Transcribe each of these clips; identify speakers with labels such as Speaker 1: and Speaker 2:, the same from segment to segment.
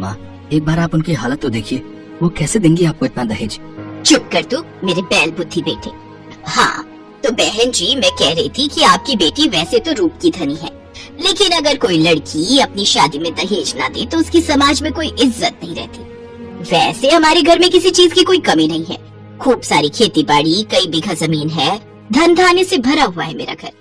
Speaker 1: माँ, एक बार आप उनकी हालत तो देखिए, वो कैसे देंगी आपको इतना दहेज।
Speaker 2: चुप कर तू मेरे बैल बुद्धि बेटे। हाँ तो बहन जी, मैं कह रही थी कि आपकी बेटी वैसे तो रूप की धनी है, लेकिन अगर कोई लड़की अपनी शादी में दहेज ना दे तो उसकी समाज में कोई इज्जत नहीं रहती। वैसे हमारे घर में किसी चीज की कोई कमी नहीं है, खूब सारी खेती बाड़ी, कई बीघा जमीन है, धन धान्य से भरा हुआ है मेरा घर।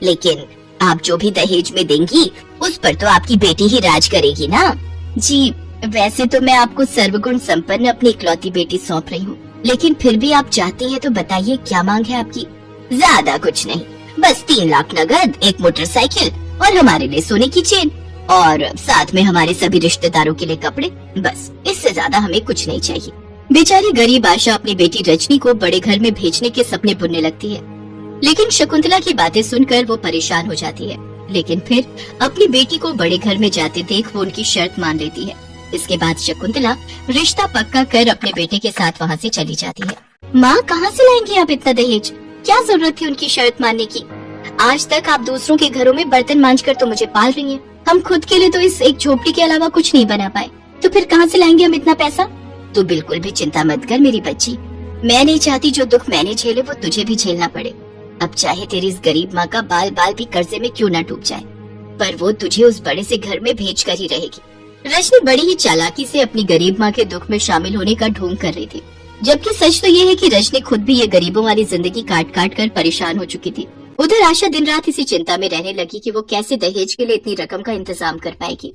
Speaker 2: लेकिन आप जो भी दहेज में देंगी उस पर तो आपकी बेटी ही राज करेगी ना। जी वैसे तो मैं आपको सर्वगुण संपन्न अपनी इकलौती बेटी सौंप रही हूँ, लेकिन फिर भी आप चाहती हैं तो बताइए क्या मांग है आपकी। ज्यादा कुछ नहीं, बस 3 लाख नगद, एक मोटरसाइकिल और हमारे लिए सोने की चेन, और साथ में हमारे सभी रिश्तेदारों के लिए कपड़े। बस इससे ज्यादा हमें कुछ नहीं चाहिए। बेचारी गरीब आशा अपनी बेटी रजनी को बड़े घर में भेजने के सपने बुनने लगती है, लेकिन शकुंतला की बातें सुनकर वो परेशान हो जाती है। लेकिन फिर अपनी बेटी को बड़े घर में जाते देख वो उनकी शर्त मान लेती है। इसके बाद शकुंतला रिश्ता पक्का कर अपने बेटे के साथ वहाँ से चली जाती है। माँ, कहाँ से लाएंगी आप इतना दहेज? क्या जरूरत थी उनकी शर्त मानने की? आज तक आप दूसरों के घरों में बर्तन मांझकर तो मुझे पाल रही हैं। हम खुद के लिए तो इस एक झोपड़ी के अलावा कुछ नहीं बना पाए, तो फिर कहाँ से लाएंगे हम इतना पैसा? तू बिल्कुल भी चिंता मत कर मेरी बच्ची, मैं नहीं चाहती जो दुख मैंने झेले वो तुझे भी झेलना पड़े। अब चाहे तेरी इस गरीब माँ का बाल बाल भी कर्जे में क्यों न डूब जाए, पर वो तुझे उस बड़े से घर में भेज कर ही रहेगी। रजनी बड़ी ही चालाकी से अपनी गरीब माँ के दुख में शामिल होने का ढोंग कर रही थी, जबकि सच तो ये है कि रजनी खुद भी ये गरीबों वाली जिंदगी काट काट कर परेशान हो चुकी थी। उधर आशा दिन रात इसी चिंता में रहने लगी कि वो कैसे दहेज के लिए इतनी रकम का इंतजाम कर पाएगी।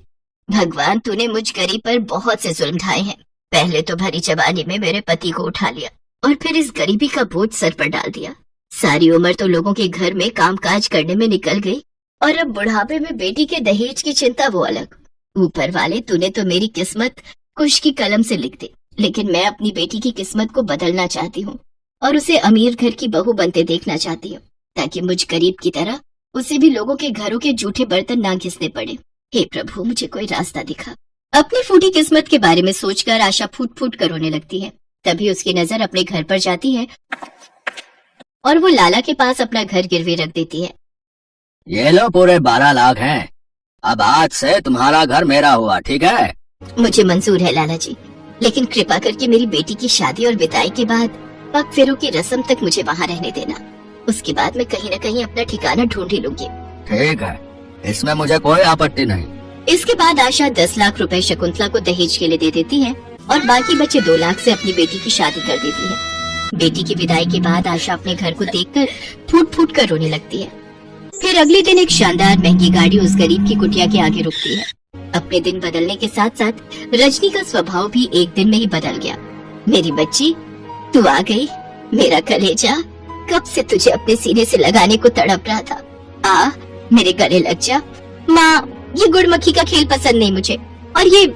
Speaker 2: भगवान, तूने मुझ गरीब पर बहुत से जुल्म ढाए हैं। पहले तो भरी जवानी में मेरे पति को उठा लिया और फिर इस गरीबी का बोझ सर पर डाल दिया। सारी उम्र तो लोगों के घर में कामकाज करने में निकल गई और अब बुढ़ापे में बेटी के दहेज की चिंता वो अलग। ऊपर वाले, तूने तो मेरी किस्मत कुश की कलम से लिख दी, लेकिन मैं अपनी बेटी की किस्मत को बदलना चाहती हूँ और उसे अमीर घर की बहू बनते देखना चाहती हूँ, ताकि मुझ गरीब की तरह उसे भी लोगों के घरों के जूठे बर्तन ना घिसने पड़े। हे प्रभु, मुझे कोई रास्ता दिखा। अपनी फूटी किस्मत के बारे में सोचकर आशा फूट फूट कर रोने लगती है। तभी उसकी नजर अपने घर पर जाती है और वो लाला के पास अपना घर गिरवी रख देती है।
Speaker 1: ये लो पूरे 12 लाख हैं, अब आज से तुम्हारा घर मेरा हुआ, ठीक है?
Speaker 2: मुझे मंजूर है लाला जी, लेकिन कृपा करके मेरी बेटी की शादी और विदाई के बाद पग फेरों की रस्म तक मुझे वहाँ रहने देना। उसके बाद मैं कहीं न कहीं अपना ठिकाना ढूंढ ही लूंगी।
Speaker 1: ठीक है, इसमें मुझे कोई आपत्ति नहीं।
Speaker 2: इसके बाद आशा 10 लाख रुपए शकुंतला को दहेज के लिए दे देती है और बाकी बचे 2 लाख से अपनी बेटी की शादी कर देती है। बेटी की विदाई के बाद आशा अपने घर को देखकर फूट फूट कर रोने लगती है। फिर अगले दिन एक शानदार महंगी गाड़ी उस गरीब की कुटिया के आगे रुकती है। अपने दिन बदलने के साथ साथ रजनी का स्वभाव भी एक दिन में ही बदल गया। मेरी बच्ची, तू आ गई। मेरा कलेजा कब से तुझे अपने सीने से लगाने को तड़प रहा था। आ मेरे गले लग जा। माँ, ये गुड़ मक्खी का खेल पसंद नहीं मुझे, और ये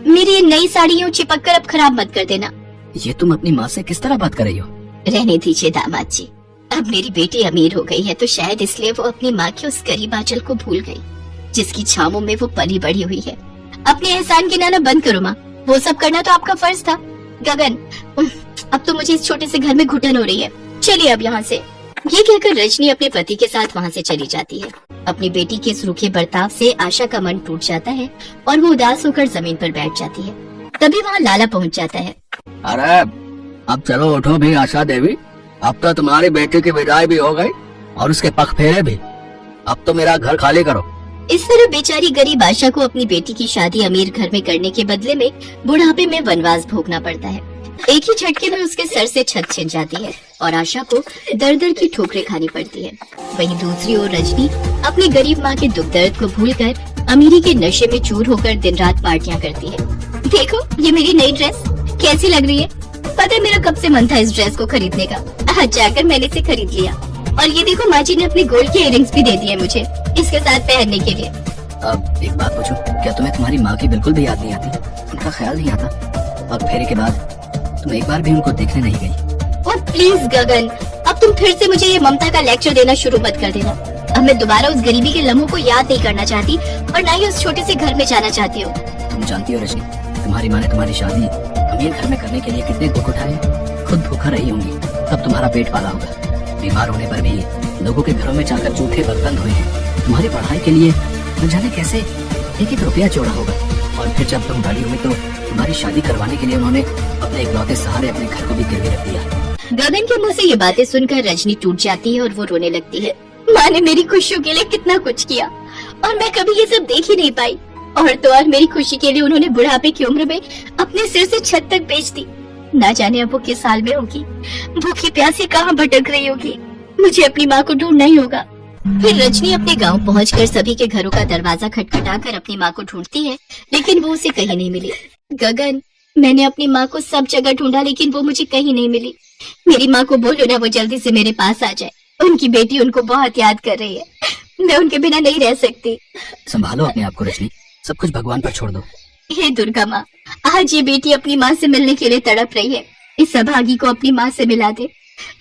Speaker 2: मेरी ये नई साड़ियों चिपक कर अब खराब मत कर देना।
Speaker 1: ये तुम अपनी माँ से किस तरह बात कर रही हो?
Speaker 2: रहने दीजिए दामाद जी, अब मेरी बेटी अमीर हो गई है तो शायद इसलिए वो अपनी माँ की उस गरीब आंचल को भूल गई, जिसकी छावों में वो पली बड़ी हुई है। अपने एहसान गिनाना बंद करो माँ, वो सब करना तो आपका फर्ज था। गगन, अब तो मुझे इस छोटे से घर में घुटन हो रही है, चलिए अब यहाँ से। ये कहकर रजनी अपने पति के साथ वहाँ से चली जाती है। अपनी बेटी के इस रूखे बर्ताव से आशा का मन टूट जाता है और वो उदास होकर जमीन पर बैठ जाती है। तभी वहाँ लाला पहुँच जाता है।
Speaker 1: अरे अब चलो उठो भी आशा देवी, अब तो तुम्हारी बेटी की विदाई भी हो गई और उसके पग फेरे भी। अब तो मेरा घर खाली करो।
Speaker 2: इस तरह बेचारी गरीब आशा को अपनी बेटी की शादी अमीर घर में करने के बदले में बुढ़ापे में वनवास भोगना पड़ता है। एक ही झटके में उसके सर से छत छिन जाती है और आशा को दर दर की ठोकरें खानी पड़ती है। वहीं दूसरी ओर रजनी अपनी गरीब माँ के दुख दर्द को भूलकर अमीरी के नशे में चूर होकर दिन रात पार्टियां करती है। देखो ये मेरी नई ड्रेस कैसी लग रही है? पता है मेरा कब से मन था इस ड्रेस को खरीदने का, आज जाकर मैंने इसे खरीद लिया। और ये देखो माँ जी ने अपने गोल्ड के इयररिंग्स भी दे दिए मुझे इसके साथ पहनने के लिए।
Speaker 1: अब एक बात पूछूं, क्या तुम्हें तुम्हारी माँ की बिल्कुल भी याद नहीं आती? उनका ख्याल नहीं आता? पग फेरे के बाद तुम एक बार भी उनको देखने नहीं गई?
Speaker 2: ओह प्लीज गगन, अब तुम फिर से मुझे ये ममता का लेक्चर देना शुरू मत कर देना। अब मैं दोबारा उस गरीबी के लम्हों को याद नहीं करना चाहती और न ही उस छोटे से घर में जाना चाहती हूँ।
Speaker 1: तुम जानती हो रजनी, तुम्हारी माँ ने तुम्हारी शादी अमीर घर में करने के लिए कितने दुख उठाए। खुद भूखा रही होंगी, तब तुम्हारा पेट पाला होगा। बीमार होने पर भी लोगों के घरों में जाकर जूठे बर्तन धोए हैं। तुम्हारी पढ़ाई के लिए न जाने कैसे एक एक रुपया जोड़ा होगा और फिर जब तुम बड़ी हुई तो तुम्हारी शादी करवाने के लिए उन्होंने अपने इकलौते सहारे अपने घर को भी गिरवी रख दिया।
Speaker 2: गगन के मुंह से ये बातें सुनकर रजनी टूट जाती है और वो रोने लगती है। माँ ने मेरी खुशियों के लिए कितना कुछ किया और मैं कभी ये सब देख ही नहीं पाई। और तो और मेरी खुशी के लिए उन्होंने बुढ़ापे की उम्र में अपने सिर से छत तक बेच दी। ना जाने अब वो किस हाल में होगी, भूखी प्यासी कहाँ भटक रही होगी। मुझे अपनी माँ को ढूंढना ही होगा। फिर रजनी अपने गांव पहुंचकर सभी के घरों का दरवाजा खटखटाकर अपनी माँ को ढूंढती है, लेकिन वो उसे कहीं नहीं मिली। गगन, मैंने अपनी माँ को सब जगह ढूंढा लेकिन वो मुझे कहीं नहीं मिली। मेरी माँ को बोलो ना वो जल्दी से मेरे पास आ जाए। उनकी बेटी उनको बहुत याद कर रही है। मैं उनके बिना नहीं रह सकती।
Speaker 1: संभालो अपने आप को रजनी, सब कुछ भगवान पर छोड़ दो।
Speaker 2: हे दुर्गा माँ, आज ये बेटी अपनी माँ से मिलने के लिए तड़प रही है। इस अभागी को अपनी माँ से मिला दे।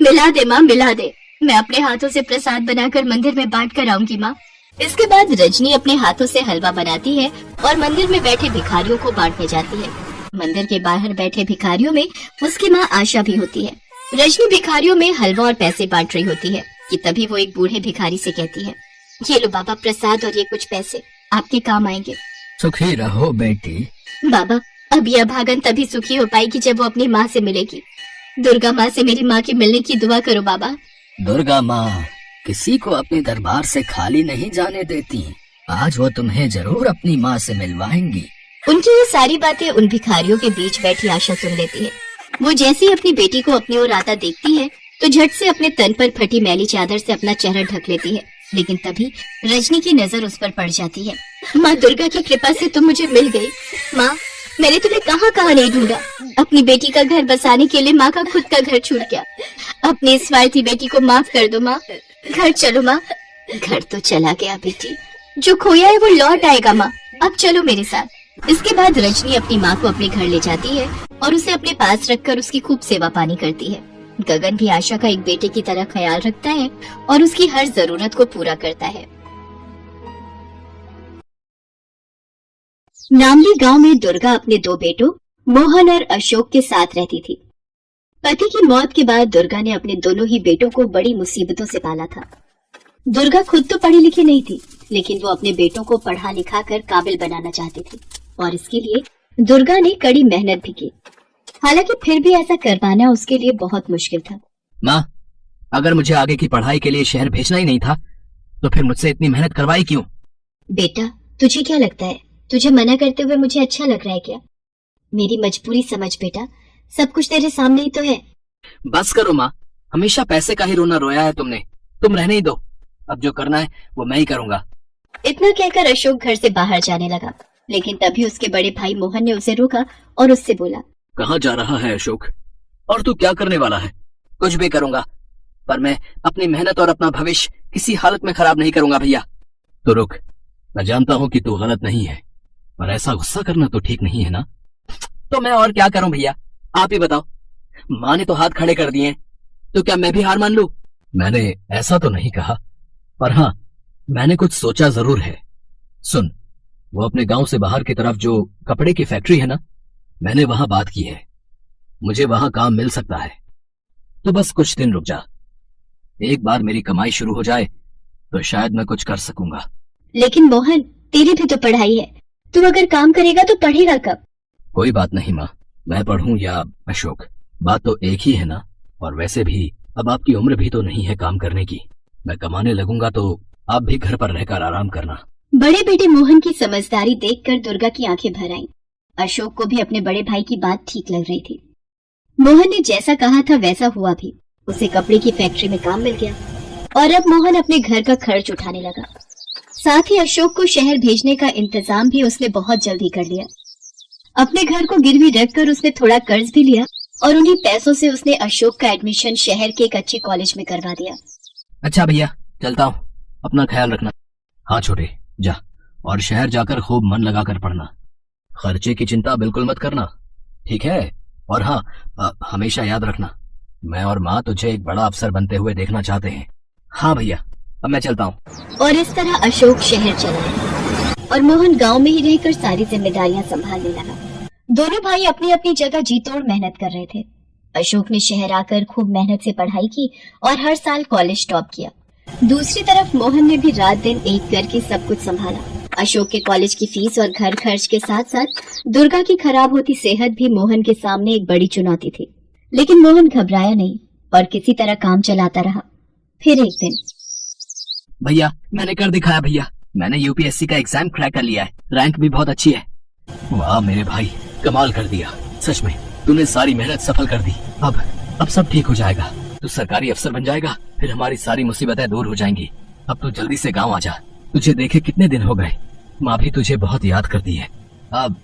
Speaker 2: मिला दे माँ, मिला दे। मैं अपने हाथों से प्रसाद बनाकर मंदिर में बांट कर आऊंगी माँ। इसके बाद रजनी अपने हाथों से हलवा बनाती है और मंदिर में बैठे भिखारियों को बांटने जाती है। मंदिर के बाहर बैठे भिखारियों में उसकी माँ आशा भी होती है। रजनी भिखारियों में हलवा और पैसे बांट रही होती है कि तभी वो एक बूढ़े भिखारी से कहती है, ये लो बाबा प्रसाद और ये कुछ पैसे, आपके काम आएंगे।
Speaker 1: सुखी रहो बेटी।
Speaker 2: बाबा, अब यह अभागन तभी सुखी हो पाएगी जब वो अपनी माँ से मिलेगी। दुर्गा माँ से मेरी माँ के मिलने की दुआ करो बाबा।
Speaker 1: दुर्गा माँ किसी को अपने दरबार से खाली नहीं जाने देती। आज वो तुम्हें जरूर अपनी माँ से मिलवाएंगी।
Speaker 2: उनकी ये सारी बातें उन भिखारियों के बीच बैठी आशा सुन लेती है। वो जैसे ही अपनी बेटी को अपनी ओर आता देखती है तो झट से अपने तन पर फटी मैली चादर से अपना चेहरा ढक लेती है। लेकिन तभी रजनी की नजर उस पर पड़ जाती है। माँ दुर्गा की कृपा से तुम मुझे मिल गई। माँ, मैंने तुम्हें कहाँ कहाँ नहीं ढूंढा। अपनी बेटी का घर बसाने के लिए माँ का खुद का घर छूट गया। अपनी स्वार्थी बेटी को माफ कर दो माँ। घर चलो माँ। घर तो चला गया बेटी, जो खोया है वो लौट आएगा माँ। अब चलो मेरे साथ। इसके बाद रजनी अपनी माँ को अपने घर ले जाती है और उसे अपने पास रखकर उसकी खूब सेवा पानी करती है। गगन भी आशा का एक बेटे की तरह ख्याल रखता है और उसकी हर जरूरत को पूरा करता है। नामली गांव में दुर्गा अपने दो बेटों मोहन और अशोक के साथ रहती थी। पति की मौत के बाद दुर्गा ने अपने दोनों ही बेटों को बड़ी मुसीबतों से पाला था। दुर्गा खुद तो पढ़ी लिखी नहीं थी, लेकिन वो अपने बेटों को पढ़ा लिखा कर काबिल बनाना चाहती थी और इसके लिए दुर्गा ने कड़ी मेहनत भी की। हालांकि फिर भी ऐसा करवाना उसके लिए बहुत मुश्किल था।
Speaker 1: माँ, अगर मुझे आगे की पढ़ाई के लिए शहर भेजना ही नहीं था तो फिर मुझसे इतनी मेहनत करवाई क्यों?
Speaker 2: बेटा, तुझे क्या लगता है तुझे मना करते हुए मुझे अच्छा लग रहा है क्या? मेरी मजबूरी समझ बेटा, सब कुछ तेरे सामने ही तो है।
Speaker 1: बस करो माँ, हमेशा पैसे का ही रोना रोया है तुमने। तुम रहने ही दो, अब जो करना है वो मैं ही करूँगा।
Speaker 2: इतना कहकर अशोक घर से बाहर जाने लगा, लेकिन तभी उसके बड़े भाई मोहन ने उसे रोका और उससे बोला,
Speaker 1: कहाँ जा रहा है अशोक? और तू क्या करने वाला है? कुछ भी करूंगा, पर मैं अपनी मेहनत और अपना भविष्य किसी हालत में खराब नहीं करूंगा भैया। तो रुक, मैं जानता हूँ कि तू गलत नहीं है, पर ऐसा गुस्सा करना तो ठीक नहीं है ना? तो मैं और क्या करूं भैया, आप ही बताओ। माँ ने तो हाथ खड़े कर दिए, तो क्या मैं भी हार मान लूं? मैंने ऐसा तो नहीं कहा, पर हाँ, मैंने कुछ सोचा जरूर है। सुन, वो अपने गांव से बाहर की तरफ जो कपड़े की फैक्ट्री है ना, मैंने वहां बात की है। मुझे वहां काम मिल सकता है, तो बस कुछ दिन रुक जा। एक बार मेरी कमाई शुरू हो जाए तो शायद मैं कुछ कर सकूंगा।
Speaker 2: लेकिन मोहन, तेरी भी तो पढ़ाई है, तू अगर काम करेगा तो पढ़ेगा कब?
Speaker 1: कोई बात नहीं माँ, मैं पढ़ूं या अशोक, बात तो एक ही है ना। और वैसे भी अब आपकी उम्र भी तो नहीं है काम करने की। मैं कमाने लगूंगा तो आप भी घर पर रहकर आराम करना।
Speaker 2: बड़े बेटे मोहन की समझदारी देखकर दुर्गा की आंखें भर आईं। अशोक को भी अपने बड़े भाई की बात ठीक लग रही थी। मोहन ने जैसा कहा था वैसा हुआ भी। उसे कपड़े की फैक्ट्री में काम मिल गया और अब मोहन अपने घर का खर्च उठाने लगा। साथ ही अशोक को शहर भेजने का इंतजाम भी उसने बहुत जल्दी कर लिया। अपने घर को गिरवी रखकर उसने थोड़ा कर्ज भी लिया और उन्हीं पैसों से उसने अशोक का एडमिशन शहर के एक अच्छे कॉलेज में करवा दिया।
Speaker 1: अच्छा भैया, चलता हूँ, अपना ख्याल रखना। हाँ छोटे, जा, और शहर जाकर खूब मन लगाकर पढ़ना। खर्चे की चिंता बिल्कुल मत करना, ठीक है? और हाँ, हमेशा याद रखना, मैं और माँ तुझे एक बड़ा अफसर बनते हुए देखना चाहते हैं। हाँ भैया, अब मैं चलता हूँ।
Speaker 2: और इस तरह अशोक शहर चला गया और मोहन गांव में ही रहकर सारी जिम्मेदारियां संभालने लगा। दोनों भाई अपनी अपनी जगह जी तोड़ मेहनत कर रहे थे। अशोक ने शहर आकर खूब मेहनत से पढ़ाई की और हर साल कॉलेज टॉप किया। दूसरी तरफ मोहन ने भी रात दिन एक करके सब कुछ संभाला। अशोक के कॉलेज की फीस और घर खर्च के साथ साथ दुर्गा की खराब होती सेहत भी मोहन के सामने एक बड़ी चुनौती थी। लेकिन मोहन घबराया नहीं और किसी तरह काम चलाता रहा। फिर एक दिन,
Speaker 1: भैया मैंने कर दिखाया भैया, मैंने यूपीएससी का एग्जाम क्रैक कर लिया है, रैंक भी बहुत अच्छी है। वाह मेरे भाई, कमाल कर दिया, सच में तूने सारी मेहनत सफल कर दी। अब सब ठीक हो जाएगा, तू सरकारी अफसर बन जाएगा, फिर हमारी सारी मुसीबतें दूर हो जाएंगी। अब तू जल्दी से गाँव आ जा, तुझे देखे कितने दिन हो गए, माँ भी तुझे बहुत याद करती है। अब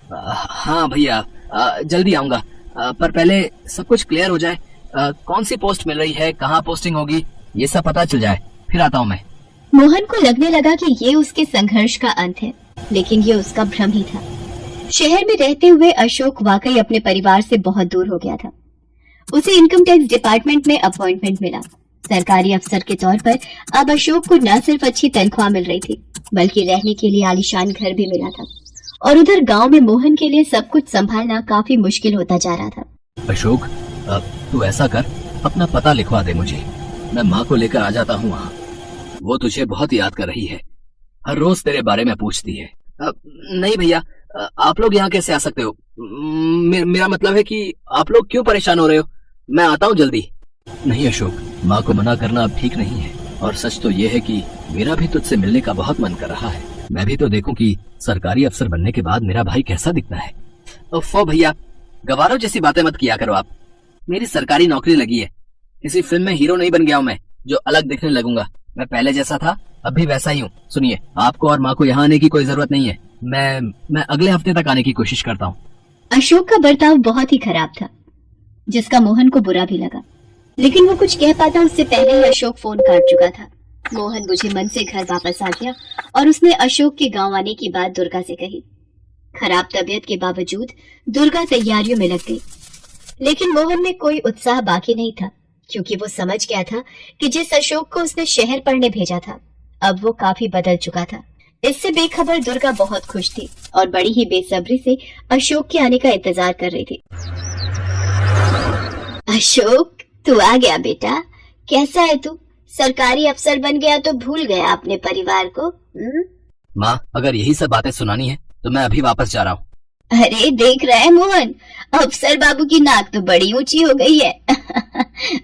Speaker 1: हाँ भैया, जल्दी आऊंगा, पर पहले सब कुछ क्लियर हो जाए, कौन सी पोस्ट मिल रही है, कहाँ पोस्टिंग होगी, ये सब पता चल जाए, फिर आता हूँ मैं।
Speaker 2: मोहन को लगने लगा कि ये उसके संघर्ष का अंत है, लेकिन ये उसका भ्रम ही था। शहर में रहते हुए अशोक वाकई अपने परिवार से बहुत दूर हो गया था। उसे इनकम टैक्स डिपार्टमेंट में अपॉइंटमेंट मिला। सरकारी अफसर के तौर पर अब अशोक को न सिर्फ अच्छी तनख्वाह मिल रही थी, बल्कि रहने के लिए आलीशान घर भी मिला था। और उधर गांव में मोहन के लिए सब कुछ संभालना काफी मुश्किल होता जा रहा था।
Speaker 1: अशोक, अब तू ऐसा कर, अपना पता लिखवा दे मुझे, मैं माँ को लेकर आ जाता हूँ वहाँ। वो तुझे बहुत याद कर रही है, हर रोज तेरे बारे में पूछती है। नहीं भैया, आप लोग यहाँ कैसे आ सकते हो? मेरा मतलब है कि आप लोग क्यों परेशान हो रहे हो? मैं आता हूँ जल्दी। नहीं अशोक, माँ को मना करना अब ठीक नहीं है, और सच तो ये है कि मेरा भी तुझसे मिलने का बहुत मन कर रहा है। मैं भी तो देखूं कि सरकारी अफसर बनने के बाद मेरा भाई कैसा दिखता है। ओफो भैया, गवारों जैसी बातें मत किया करो आप। मेरी सरकारी नौकरी लगी है, किसी फिल्म में हीरो नहीं बन गया हूँ मैं जो अलग दिखने लगूंगा। मैं पहले जैसा था अब भी वैसा ही हूँ। सुनिए, आपको और माँ को यहाँ आने की कोई जरूरत नहीं है, मैं अगले हफ्ते तक आने की कोशिश करता हूँ।
Speaker 2: अशोक का बर्ताव बहुत ही खराब था, जिसका मोहन को बुरा भी लगा, लेकिन वो कुछ कह पाता उससे पहले ही अशोक फोन काट चुका था। मोहन बुझे मन से घर वापस आ गया और उसने अशोक के गांव आने की बात दुर्गा से कही। खराब तबीयत के बावजूद दुर्गा तैयारियों में लग गई, लेकिन मोहन में कोई उत्साह बाकी नहीं था, क्योंकि वो समझ गया था कि जिस अशोक को उसने शहर पढ़ने भेजा था अब वो काफी बदल चुका था। इससे बेखबर दुर्गा बहुत खुश थी और बड़ी ही बेसब्री से अशोक के आने का इंतजार कर रही थी। अशोक, तू आ गया बेटा, कैसा है तू? सरकारी अफसर बन गया तो भूल गया अपने परिवार को?
Speaker 1: माँ, अगर यही सब बातें सुनानी है तो मैं अभी वापस जा रहा हूँ।
Speaker 2: अरे देख रहा है मोहन, अफसर बाबू की नाक तो बड़ी ऊंची हो गई है।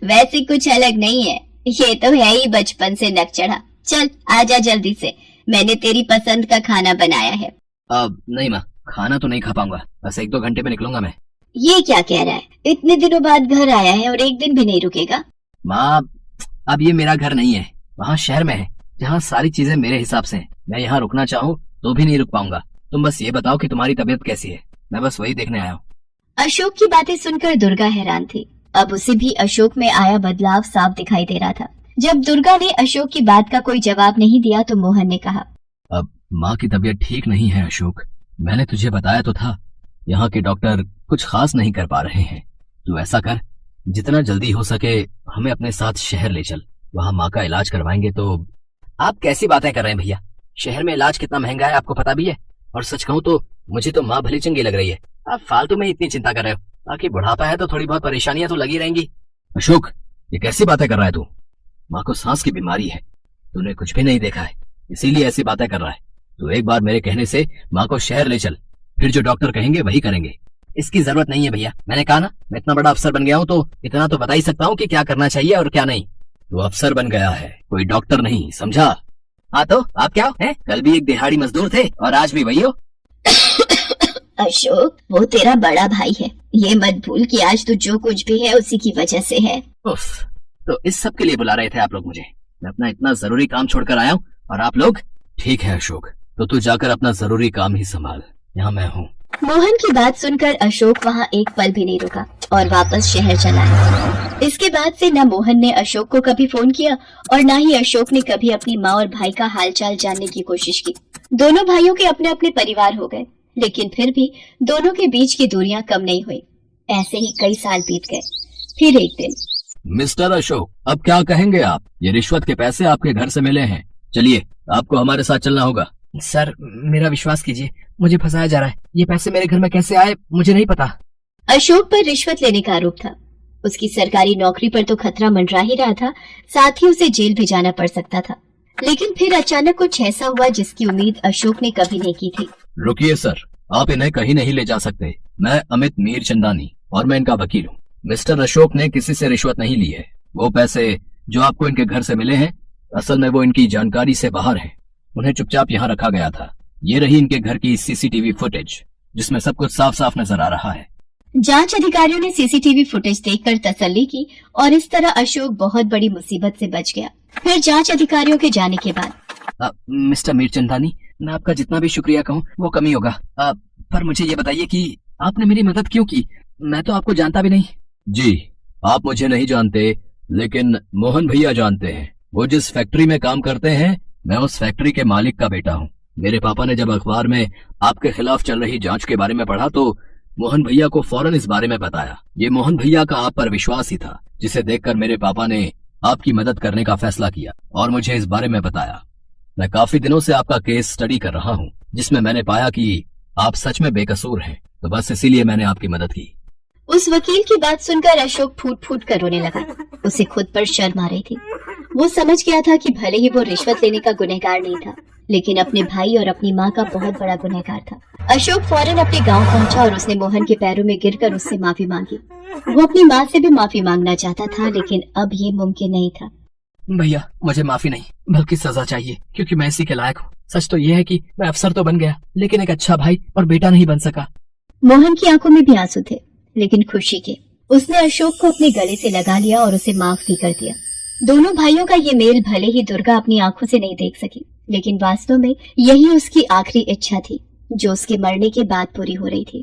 Speaker 2: वैसे कुछ अलग नहीं है, ये तो है ही बचपन से नक चढ़ा। चल आजा जल्दी से, मैंने तेरी पसंद का खाना बनाया है।
Speaker 1: नहीं माँ, खाना तो नहीं खा पाऊंगा, बस 1-2 घंटे में निकलूंगा मैं।
Speaker 2: ये क्या कह रहा है? इतने दिनों बाद घर आया है और एक दिन भी नहीं रुकेगा?
Speaker 1: माँ, अब ये मेरा घर नहीं है, वहाँ शहर में है, जहाँ सारी चीजें मेरे हिसाब से हैं। मैं यहाँ रुकना चाहूँ तो भी नहीं रुक पाऊंगा। तुम बस ये बताओ कि तुम्हारी तबीयत कैसी है, मैं बस वही देखने आया हूँ।
Speaker 2: अशोक की बातें सुनकर दुर्गा हैरान थी। अब उसे भी अशोक में आया बदलाव साफ दिखाई दे रहा था। जब दुर्गा ने अशोक की बात का कोई जवाब नहीं दिया तो मोहन ने कहा,
Speaker 1: अब माँ की तबीयत ठीक नहीं है अशोक, मैंने तुझे बताया तो था, यहाँ के डॉक्टर कुछ खास नहीं कर पा रहे हैं। तू ऐसा कर, जितना जल्दी हो सके हमें अपने साथ शहर ले चल, वहाँ माँ का इलाज करवाएंगे। तो आप कैसी बातें कर रहे हैं भैया, शहर में इलाज कितना महंगा है आपको पता भी है, और सच कहूँ तो मुझे तो माँ भली चंगी लग रही है। आप फालतू में इतनी चिंता कर रहे हो, बाकी बुढ़ापा है तो थोड़ी बहुत परेशानियां तो लगी रहेंगी। अशोक, ये कैसी बातें कर रहा है तू? माँ को सांस की बीमारी है, तूने कुछ भी नहीं देखा है, इसीलिए ऐसी बातें कर रहा है। तो एक बार मेरे कहने से माँ को शहर ले चल, फिर जो डॉक्टर कहेंगे वही करेंगे। इसकी जरूरत नहीं है भैया, मैंने कहा ना, मैं इतना बड़ा अफसर बन गया हूँ तो इतना तो बता ही सकता हूँ कि क्या करना चाहिए और क्या नहीं। तो अफसर बन गया है, कोई डॉक्टर नहीं, समझा? हाँ तो आप क्या हैं? कल भी एक दिहाड़ी मजदूर थे और आज भी वही हो।
Speaker 2: अशोक, वो तेरा बड़ा भाई है, ये मत भूल कि आज तू जो कुछ भी है उसी की वजह से है।
Speaker 1: उफ, तो इस सब के लिए बुला रहे थे आप लोग मुझे? मैं अपना इतना जरूरी काम छोड़कर आया हूँ और आप लोग? ठीक है अशोक, तो तू जाकर अपना जरूरी काम ही संभाल, यहाँ मैं हूँ।
Speaker 2: मोहन की बात सुनकर अशोक वहाँ एक पल भी नहीं रुका और वापस शहर चला गया। इसके बाद से न मोहन ने अशोक को कभी फोन किया और न ही अशोक ने कभी अपनी माँ और भाई का हालचाल जानने की कोशिश की। दोनों भाइयों के अपने अपने परिवार हो गए, लेकिन फिर भी दोनों के बीच की दूरियां कम नहीं हुई। ऐसे ही कई साल बीत गए। फिर एक दिन,
Speaker 1: मिस्टर अशोक, अब क्या कहेंगे आप? ये रिश्वत के पैसे आपके घर से मिले हैं, चलिए आपको हमारे साथ चलना होगा। सर, मेरा विश्वास कीजिए, मुझे फंसाया जा रहा है, ये पैसे मेरे घर में कैसे आए मुझे नहीं पता।
Speaker 2: अशोक पर रिश्वत लेने का आरोप था। उसकी सरकारी नौकरी पर तो खतरा मंडरा ही रहा था, साथ ही उसे जेल भी जाना पड़ सकता था। लेकिन फिर अचानक कुछ ऐसा हुआ जिसकी उम्मीद अशोक ने कभी नहीं की थी।
Speaker 1: रुकिए सर, आप इन्हें कहीं नहीं ले जा सकते। मैं अमित मीरचंदानी और मैं इनका वकील हूँ। मिस्टर अशोक ने किसी से रिश्वत नहीं ली है। वो पैसे जो आपको इनके घर से मिले हैं, असल में वो इनकी जानकारी से बाहर हैं। उन्हें चुपचाप यहाँ रखा गया था। ये रही इनके घर की सीसीटीवी फुटेज, जिसमें सब कुछ साफ साफ नजर आ रहा है।
Speaker 2: जांच अधिकारियों ने सीसीटीवी फुटेज देखकर तसल्ली की और इस तरह अशोक बहुत बड़ी मुसीबत से बच गया। फिर जांच अधिकारियों के जाने के बाद
Speaker 1: मिस्टर मीरचंदानी, मैं आपका जितना भी शुक्रिया कहूँ वो कमी होगा। पर मुझे ये बताइए कि आपने मेरी मदद क्यों की? मैं तो आपको जानता भी नहीं। जी, आप मुझे नहीं जानते, लेकिन मोहन भैया जानते हैं। वो जिस फैक्ट्री में काम करते हैं, मैं उस फैक्ट्री के मालिक का बेटा हूँ। मेरे पापा ने जब अखबार में आपके खिलाफ चल रही जांच के बारे में पढ़ा तो मोहन भैया को फौरन इस बारे में बताया। ये मोहन भैया का आप पर विश्वास ही था, जिसे देखकर मेरे पापा ने आपकी मदद करने का फैसला किया और मुझे इस बारे में बताया। मैं काफी दिनों से आपका केस स्टडी कर रहा हूँ, जिसमें मैंने पाया कि आप सच में बेकसूर हैं, तो बस इसीलिए मैंने आपकी मदद की।
Speaker 2: उस वकील की बात सुनकर अशोक फूट फूट कर रोने लगा। उसे खुद पर शर्म आ रही थी। वो समझ गया था कि भले ही वो रिश्वत लेने का गुनहगार नहीं था, लेकिन अपने भाई और अपनी माँ का बहुत बड़ा गुनहगार था। अशोक फौरन अपने गांव पहुंचा और उसने मोहन के पैरों में गिरकर उससे माफी मांगी। वो अपनी माँ से भी माफी मांगना चाहता था, लेकिन अब ये मुमकिन नहीं था।
Speaker 1: भैया, मुझे माफी नहीं बल्कि सजा चाहिए, क्योंकि मैं इसी के लायक हूँ। सच तो ये है कि मैं अफसर तो बन गया, लेकिन एक अच्छा भाई और बेटा नहीं बन सका।
Speaker 2: मोहन की आंखों में भी आंसू थे, लेकिन खुशी के। उसने अशोक को अपने गले से लगा लिया और उसे माफ भी कर दिया। दोनों भाइयों का ये मेल भले ही दुर्गा अपनी आंखों से नहीं देख सकी, लेकिन वास्तव में यही उसकी आखिरी इच्छा थी, जो उसके मरने के बाद पूरी हो रही थी।